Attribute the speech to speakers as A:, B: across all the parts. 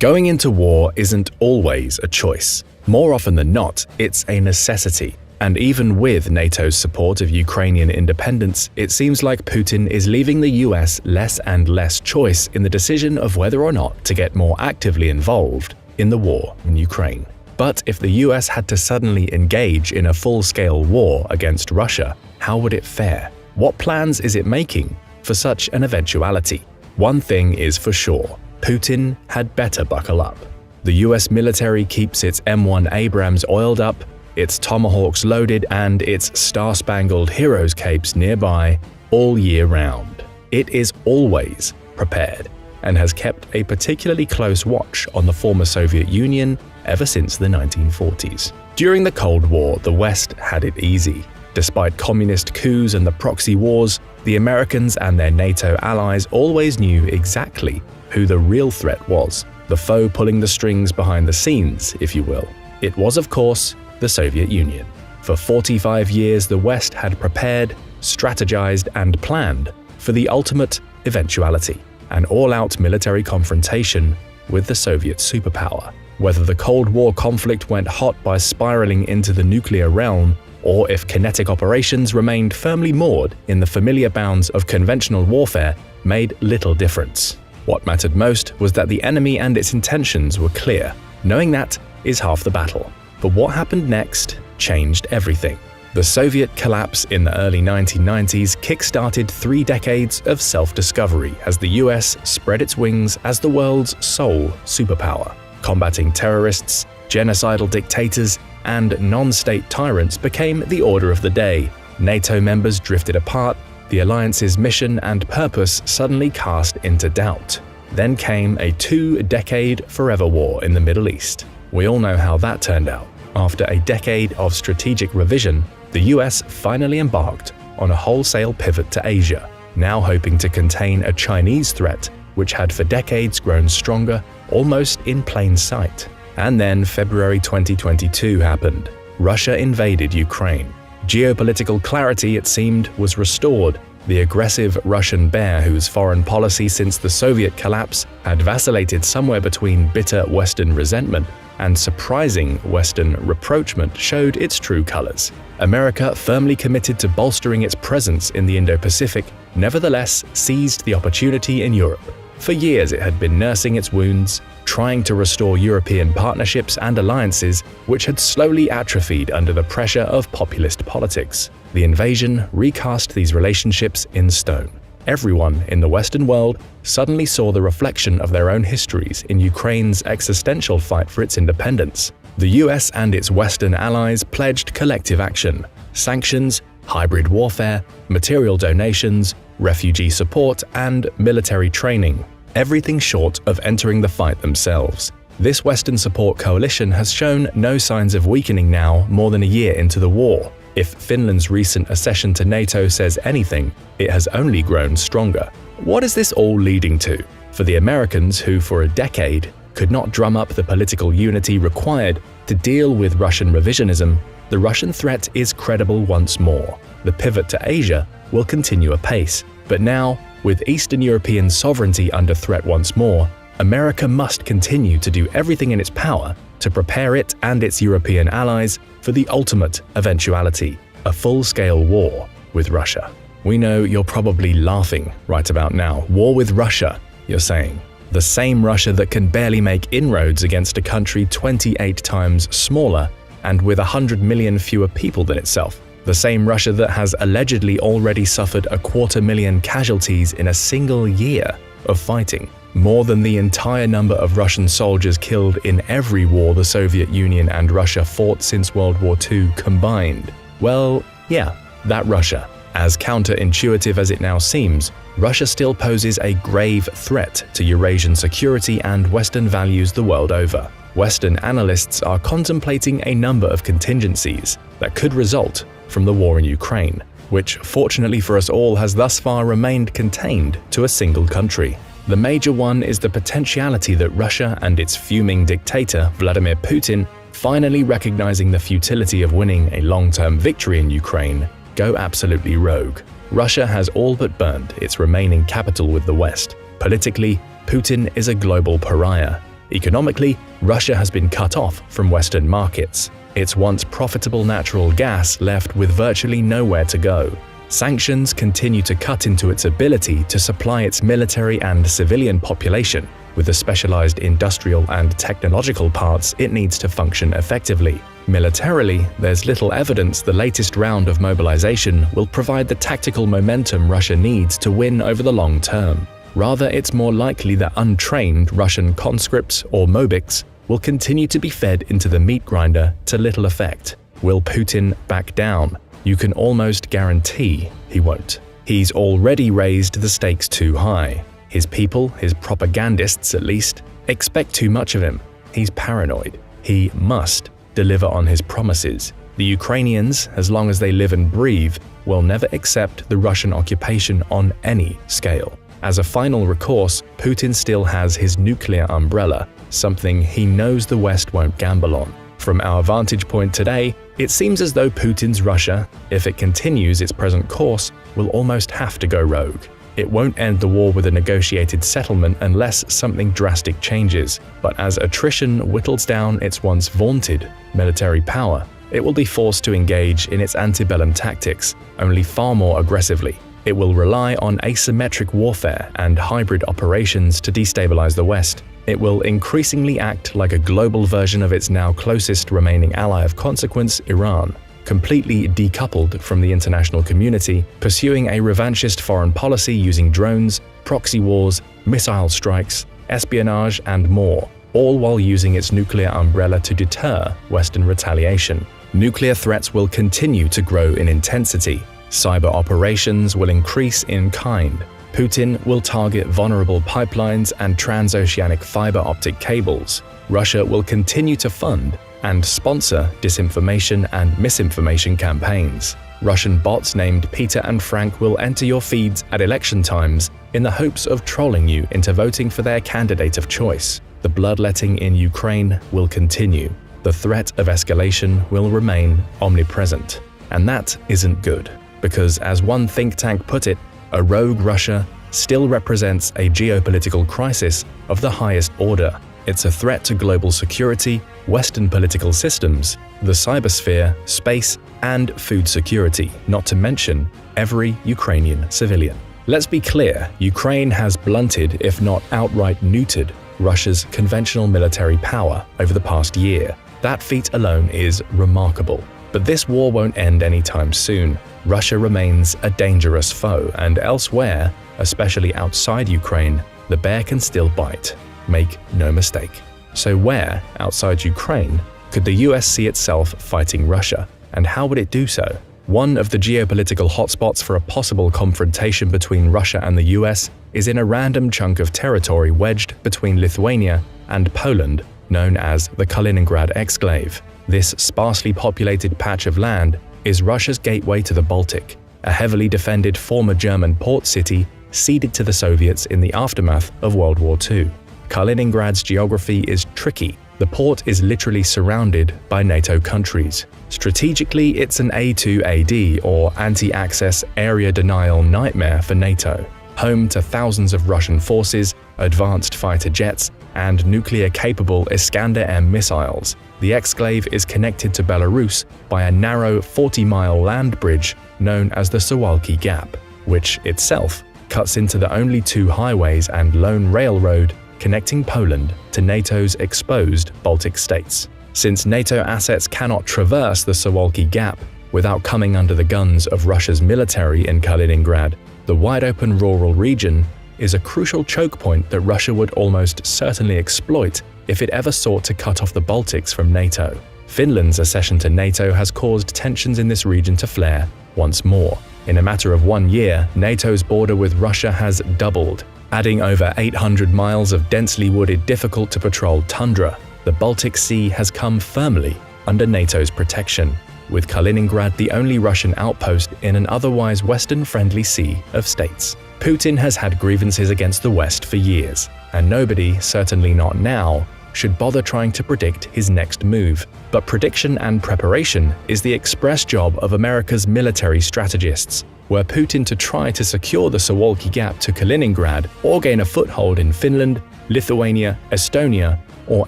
A: Going into war isn't always a choice. More often than not, it's a necessity. And even with NATO's support of Ukrainian independence, it seems like Putin is leaving the US less and less choice in the decision of whether or not to get more actively involved in the war in Ukraine. But if the US had to suddenly engage in a full-scale war against Russia, how would it fare? What plans is it making for such an eventuality? One thing is for sure, Putin had better buckle up. The US military keeps its M1 Abrams oiled up, its Tomahawks loaded, and its star-spangled heroes capes nearby all year round. It is always prepared and has kept a particularly close watch on the former Soviet Union ever since the 1940s. During the Cold War, the West had it easy. Despite communist coups and the proxy wars, the Americans and their NATO allies always knew exactly who the real threat was, the foe pulling the strings behind the scenes, if you will. It was, of course, the Soviet Union. For 45 years, the West had prepared, strategized, and planned for the ultimate eventuality, an all-out military confrontation with the Soviet superpower. Whether the Cold War conflict went hot by spiraling into the nuclear realm, or if kinetic operations remained firmly moored in the familiar bounds of conventional warfare, made little difference. What mattered most was that the enemy and its intentions were clear. Knowing that is half the battle. But what happened next changed everything. The Soviet collapse in the early 1990s kick-started 3 decades of self-discovery as the US spread its wings as the world's sole superpower. Combating terrorists, genocidal dictators, and non-state tyrants became the order of the day. NATO members drifted apart, the alliance's mission and purpose suddenly cast into doubt. Then came a 2-decade forever war in the Middle East. We all know how that turned out. After a decade of strategic revision, the US finally embarked on a wholesale pivot to Asia, now hoping to contain a Chinese threat which had for decades grown stronger, almost in plain sight. And then February 2022 happened. Russia invaded Ukraine. Geopolitical clarity, it seemed, was restored. The aggressive Russian bear, whose foreign policy since the Soviet collapse had vacillated somewhere between bitter Western resentment and surprising Western rapprochement, showed its true colors. America, firmly committed to bolstering its presence in the Indo-Pacific, nevertheless seized the opportunity in Europe. For years it had been nursing its wounds, trying to restore European partnerships and alliances which had slowly atrophied under the pressure of populist politics. The invasion recast these relationships in stone. Everyone in the Western world suddenly saw the reflection of their own histories in Ukraine's existential fight for its independence. The US and its Western allies pledged collective action: sanctions, hybrid warfare, material donations, refugee support, and military training. Everything short of entering the fight themselves. This Western support coalition has shown no signs of weakening now, more than a year into the war. If Finland's recent accession to NATO says anything, it has only grown stronger. What is this all leading to? For the Americans, who for a decade could not drum up the political unity required to deal with Russian revisionism, the Russian threat is credible once more. The pivot to Asia will continue apace. But now, with Eastern European sovereignty under threat once more, America must continue to do everything in its power to prepare it and its European allies for the ultimate eventuality, a full-scale war with Russia. We know you're probably laughing right about now. War with Russia, you're saying. The same Russia that can barely make inroads against a country 28 times smaller and with 100 million fewer people than itself. The same Russia that has allegedly already suffered 250,000 casualties in a single year of fighting. More than the entire number of Russian soldiers killed in every war the Soviet Union and Russia fought since World War II combined. Well, yeah, that Russia. As counterintuitive as it now seems, Russia still poses a grave threat to Eurasian security and Western values the world over. Western analysts are contemplating a number of contingencies that could result from the war in Ukraine, which fortunately for us all has thus far remained contained to a single country. The major one is the potentiality that Russia and its fuming dictator, Vladimir Putin, finally recognizing the futility of winning a long-term victory in Ukraine, go absolutely rogue. Russia has all but burned its remaining capital with the West. Politically, Putin is a global pariah. Economically, Russia has been cut off from Western markets. Its once profitable natural gas left with virtually nowhere to go. Sanctions continue to cut into its ability to supply its military and civilian population with the specialized industrial and technological parts it needs to function effectively. Militarily, there's little evidence the latest round of mobilization will provide the tactical momentum Russia needs to win over the long term. Rather, it's more likely that untrained Russian conscripts or mobiks will continue to be fed into the meat grinder to little effect. Will Putin back down? You can almost guarantee he won't. He's already raised the stakes too high. His people, his propagandists at least, expect too much of him. He's paranoid. He must deliver on his promises. The Ukrainians, as long as they live and breathe, will never accept the Russian occupation on any scale. As a final recourse, Putin still has his nuclear umbrella, something he knows the West won't gamble on. From our vantage point today, it seems as though Putin's Russia, if it continues its present course, will almost have to go rogue. It won't end the war with a negotiated settlement unless something drastic changes, but as attrition whittles down its once vaunted military power, it will be forced to engage in its antebellum tactics, only far more aggressively. It will rely on asymmetric warfare and hybrid operations to destabilize the West. It will increasingly act like a global version of its now closest remaining ally of consequence, Iran, completely decoupled from the international community, pursuing a revanchist foreign policy using drones, proxy wars, missile strikes, espionage, and more, all while using its nuclear umbrella to deter Western retaliation. Nuclear threats will continue to grow in intensity. Cyber operations will increase in kind. Putin will target vulnerable pipelines and transoceanic fiber optic cables. Russia will continue to fund and sponsor disinformation and misinformation campaigns. Russian bots named Peter and Frank will enter your feeds at election times in the hopes of trolling you into voting for their candidate of choice. The bloodletting in Ukraine will continue. The threat of escalation will remain omnipresent. And that isn't good, because as one think tank put it, a rogue Russia still represents a geopolitical crisis of the highest order. It's a threat to global security, Western political systems, the cybersphere, space, and food security, not to mention every Ukrainian civilian. Let's be clear, Ukraine has blunted, if not outright neutered, Russia's conventional military power over the past year. That feat alone is remarkable. But this war won't end anytime soon. Russia remains a dangerous foe, and elsewhere, especially outside Ukraine, the bear can still bite. Make no mistake. So where, outside Ukraine, could the US see itself fighting Russia, and how would it do so? One of the geopolitical hotspots for a possible confrontation between Russia and the US is in a random chunk of territory wedged between Lithuania and Poland, known as the Kaliningrad exclave. This sparsely populated patch of land is Russia's gateway to the Baltic, a heavily defended former German port city ceded to the Soviets in the aftermath of World War II. Kaliningrad's geography is tricky. The port is literally surrounded by NATO countries. Strategically, it's an A2AD, or anti-access area denial nightmare for NATO, home to thousands of Russian forces, advanced fighter jets, and nuclear-capable Iskander-M missiles. The exclave is connected to Belarus by a narrow 40-mile land bridge known as the Suwalki Gap, which itself cuts into the only two highways and lone railroad connecting Poland to NATO's exposed Baltic states. Since NATO assets cannot traverse the Suwalki Gap without coming under the guns of Russia's military in Kaliningrad, the wide-open rural region is a crucial choke point that Russia would almost certainly exploit if it ever sought to cut off the Baltics from NATO. Finland's accession to NATO has caused tensions in this region to flare once more. In a matter of 1 year, NATO's border with Russia has doubled, adding over 800 miles of densely wooded, difficult-to-patrol tundra. The Baltic Sea has come firmly under NATO's protection, with Kaliningrad the only Russian outpost in an otherwise Western-friendly sea of states. Putin has had grievances against the West for years, and nobody, certainly not now, should bother trying to predict his next move. But prediction and preparation is the express job of America's military strategists. Were Putin to try to secure the Suwalki Gap to Kaliningrad or gain a foothold in Finland, Lithuania, Estonia, or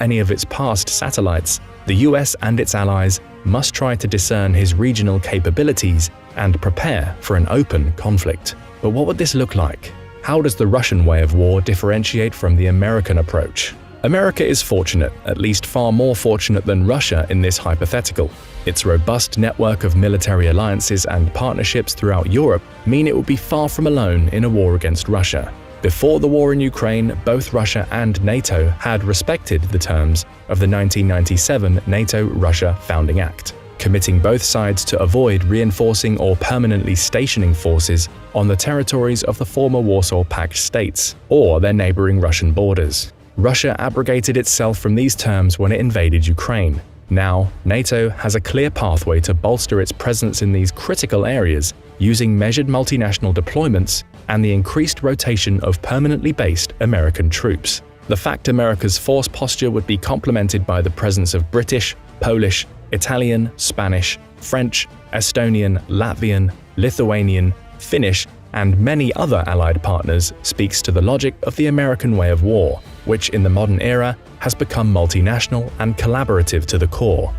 A: any of its past satellites, the US and its allies must try to discern his regional capabilities and prepare for an open conflict. But what would this look like? How does the Russian way of war differentiate from the American approach? America is fortunate, at least far more fortunate than Russia in this hypothetical. Its robust network of military alliances and partnerships throughout Europe mean it will be far from alone in a war against Russia. Before the war in Ukraine, both Russia and NATO had respected the terms of the 1997 NATO-Russia Founding Act, committing both sides to avoid reinforcing or permanently stationing forces on the territories of the former Warsaw Pact states or their neighboring Russian borders. Russia abrogated itself from these terms when it invaded Ukraine. Now, NATO has a clear pathway to bolster its presence in these critical areas using measured multinational deployments and the increased rotation of permanently based American troops. The fact America's force posture would be complemented by the presence of British, Polish, Italian, Spanish, French, Estonian, Latvian, Lithuanian, Finnish, and many other allied partners speaks to the logic of the American way of war, which in the modern era has become multinational and collaborative to the core.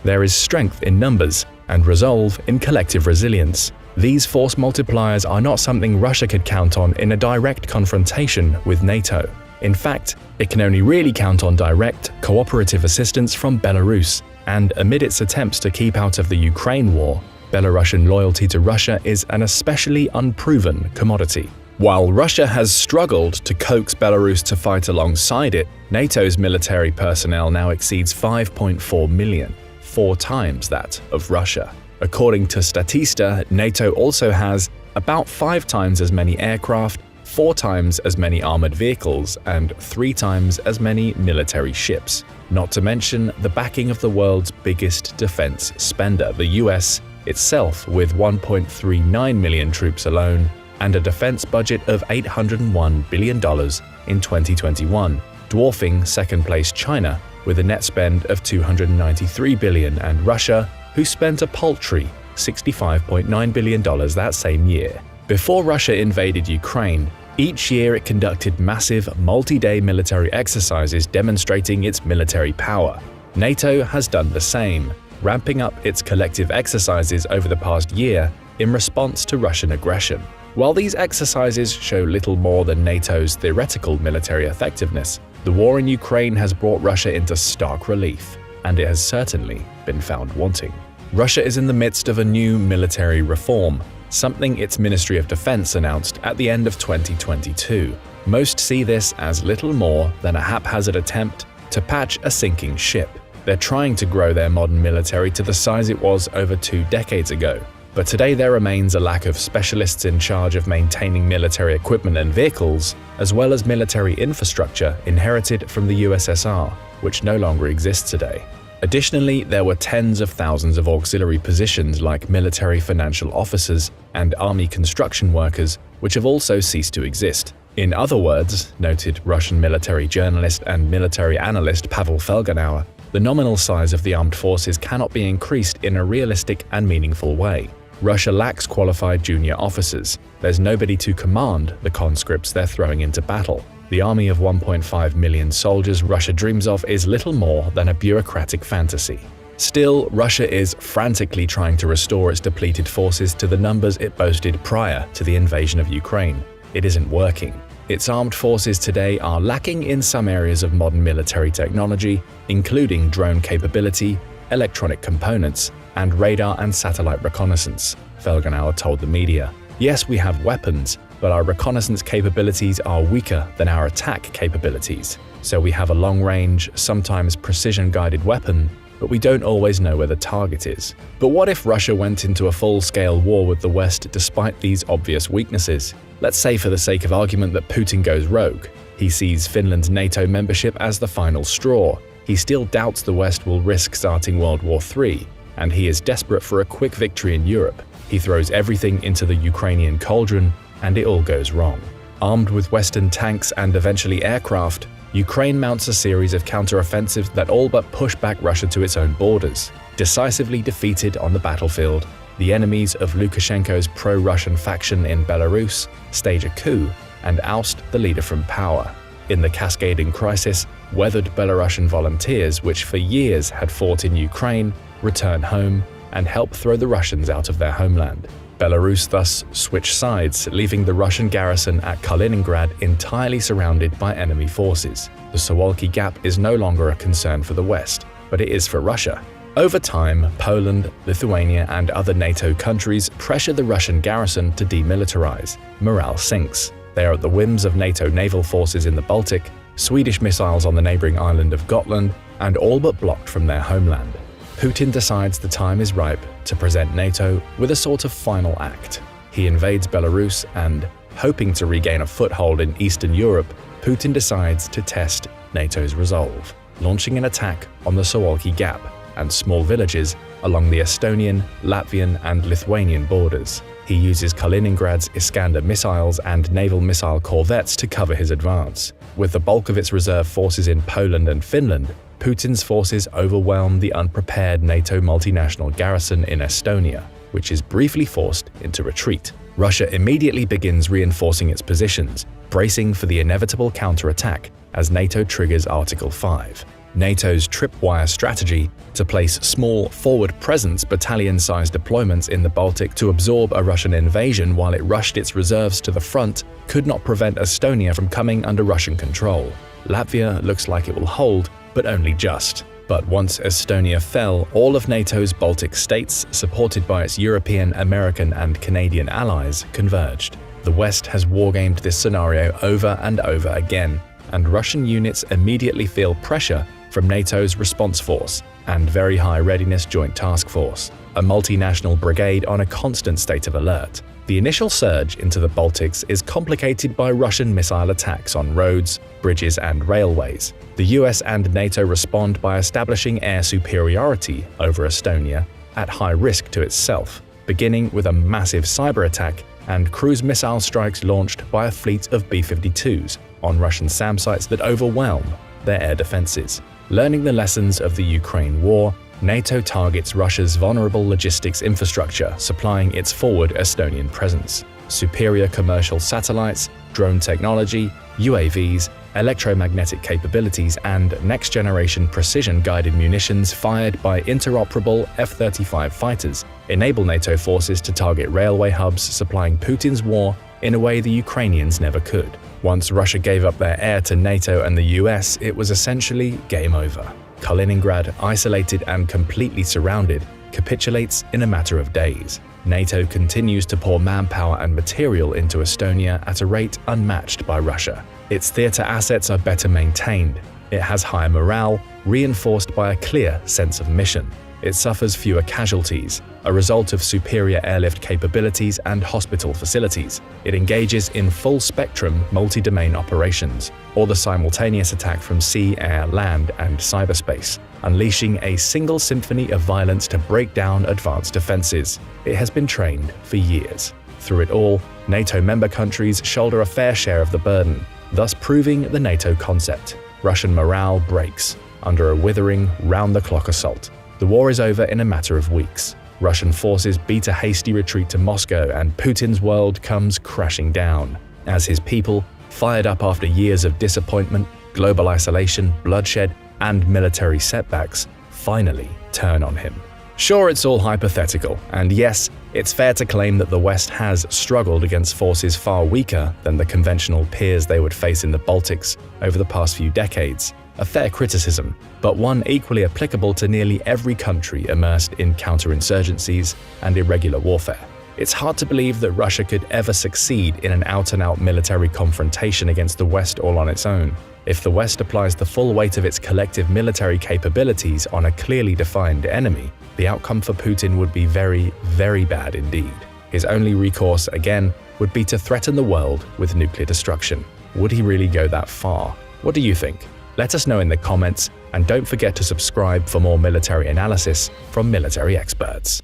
A: There is strength in numbers and resolve in collective resilience. These force multipliers are not something Russia could count on in a direct confrontation with NATO. In fact, it can only really count on direct, cooperative assistance from Belarus, and amid its attempts to keep out of the Ukraine war, Belarusian loyalty to Russia is an especially unproven commodity. While Russia has struggled to coax Belarus to fight alongside it, NATO's military personnel now exceeds 5.4 million, 4 times that of Russia. According to Statista, NATO also has about 5 times as many aircraft, 4 times as many armored vehicles, and 3 times as many military ships. Not to mention the backing of the world's biggest defense spender, the US itself, with 1.39 million troops alone, and a defense budget of $801 billion in 2021, dwarfing second-place China with a net spend of $293 billion, and Russia, who spent a paltry $65.9 billion that same year. Before Russia invaded Ukraine, each year it conducted massive, multi-day military exercises demonstrating its military power. NATO has done the same, ramping up its collective exercises over the past year in response to Russian aggression. While these exercises show little more than NATO's theoretical military effectiveness, the war in Ukraine has brought Russia into stark relief, and it has certainly been found wanting. Russia is in the midst of a new military reform, something its Ministry of Defense announced at the end of 2022. Most see this as little more than a haphazard attempt to patch a sinking ship. They're trying to grow their modern military to the size it was over 2 decades ago. But today there remains a lack of specialists in charge of maintaining military equipment and vehicles, as well as military infrastructure inherited from the USSR, which no longer exists today. Additionally, there were tens of thousands of auxiliary positions like military financial officers and army construction workers, which have also ceased to exist. In other words, noted Russian military journalist and military analyst Pavel Felgenauer, the nominal size of the armed forces cannot be increased in a realistic and meaningful way. Russia lacks qualified junior officers. There's nobody to command the conscripts they're throwing into battle. The army of 1.5 million soldiers Russia dreams of is little more than a bureaucratic fantasy. Still, Russia is frantically trying to restore its depleted forces to the numbers it boasted prior to the invasion of Ukraine. It isn't working. Its armed forces today are lacking in some areas of modern military technology, including drone capability, electronic components, and radar and satellite reconnaissance, Felgenauer told the media. Yes, we have weapons, but our reconnaissance capabilities are weaker than our attack capabilities. So we have a long-range, sometimes precision-guided weapon, but we don't always know where the target is. But what if Russia went into a full-scale war with the West despite these obvious weaknesses? Let's say for the sake of argument that Putin goes rogue. He sees Finland's NATO membership as the final straw. He still doubts the West will risk starting World War III, and he is desperate for a quick victory in Europe. He throws everything into the Ukrainian cauldron, and it all goes wrong. Armed with Western tanks and eventually aircraft, Ukraine mounts a series of counteroffensives that all but push back Russia to its own borders. Decisively defeated on the battlefield, the enemies of Lukashenko's pro-Russian faction in Belarus stage a coup and oust the leader from power. In the cascading crisis, weathered Belarusian volunteers, which for years had fought in Ukraine, return home and help throw the Russians out of their homeland. Belarus thus switched sides, leaving the Russian garrison at Kaliningrad entirely surrounded by enemy forces. The Suwalki Gap is no longer a concern for the West, but it is for Russia. Over time, Poland, Lithuania, and other NATO countries pressure the Russian garrison to demilitarize. Morale sinks. They are at the whims of NATO naval forces in the Baltic, Swedish missiles on the neighboring island of Gotland, and all but blocked from their homeland. Putin decides the time is ripe to present NATO with a sort of final act. He invades Belarus and, hoping to regain a foothold in Eastern Europe, Putin decides to test NATO's resolve, launching an attack on the Suwalki Gap and small villages along the Estonian, Latvian, and Lithuanian borders. He uses Kaliningrad's Iskander missiles and naval missile corvettes to cover his advance. With the bulk of its reserve forces in Poland and Finland, Putin's forces overwhelm the unprepared NATO multinational garrison in Estonia, which is briefly forced into retreat. Russia immediately begins reinforcing its positions, bracing for the inevitable counterattack as NATO triggers Article 5. NATO's tripwire strategy to place small forward presence battalion-sized deployments in the Baltic to absorb a Russian invasion while it rushed its reserves to the front could not prevent Estonia from coming under Russian control. Latvia looks like it will hold, but only just. But once Estonia fell, all of NATO's Baltic states, supported by its European, American, and Canadian allies, converged. The West has wargamed this scenario over and over again, and Russian units immediately feel pressure from NATO's Response Force and Very High Readiness Joint Task Force, a multinational brigade on a constant state of alert. The initial surge into the Baltics is complicated by Russian missile attacks on roads, bridges, and railways. The US and NATO respond by establishing air superiority over Estonia at high risk to itself, beginning with a massive cyber attack and cruise missile strikes launched by a fleet of B-52s on Russian SAM sites that overwhelm their air defenses. Learning the lessons of the Ukraine war, NATO targets Russia's vulnerable logistics infrastructure, supplying its forward Estonian presence. Superior commercial satellites, drone technology, UAVs, electromagnetic capabilities, and next-generation precision-guided munitions fired by interoperable F-35 fighters enable NATO forces to target railway hubs supplying Putin's war in a way the Ukrainians never could. Once Russia gave up their air to NATO and the US, it was essentially game over. Kaliningrad, isolated and completely surrounded, capitulates in a matter of days. NATO continues to pour manpower and material into Estonia at a rate unmatched by Russia. Its theater assets are better maintained. It has higher morale, reinforced by a clear sense of mission. It suffers fewer casualties, a result of superior airlift capabilities and hospital facilities. It engages in full-spectrum multi-domain operations, or the simultaneous attack from sea, air, land, and cyberspace, unleashing a single symphony of violence to break down advanced defenses. It has been trained for years. Through it all, NATO member countries shoulder a fair share of the burden, thus proving the NATO concept. Russian morale breaks under a withering, round-the-clock assault. The war is over in a matter of weeks. Russian forces beat a hasty retreat to Moscow, and Putin's world comes crashing down as his people, fired up after years of disappointment, global isolation, bloodshed, and military setbacks, finally turn on him. Sure, it's all hypothetical, and yes, it's fair to claim that the West has struggled against forces far weaker than the conventional peers they would face in the Baltics over the past few decades. A fair criticism, but one equally applicable to nearly every country immersed in counterinsurgencies and irregular warfare. It's hard to believe that Russia could ever succeed in an out-and-out military confrontation against the West all on its own. If the West applies the full weight of its collective military capabilities on a clearly defined enemy, the outcome for Putin would be very, very bad indeed. His only recourse, again, would be to threaten the world with nuclear destruction. Would he really go that far? What do you think? Let us know in the comments, and don't forget to subscribe for more military analysis from military experts.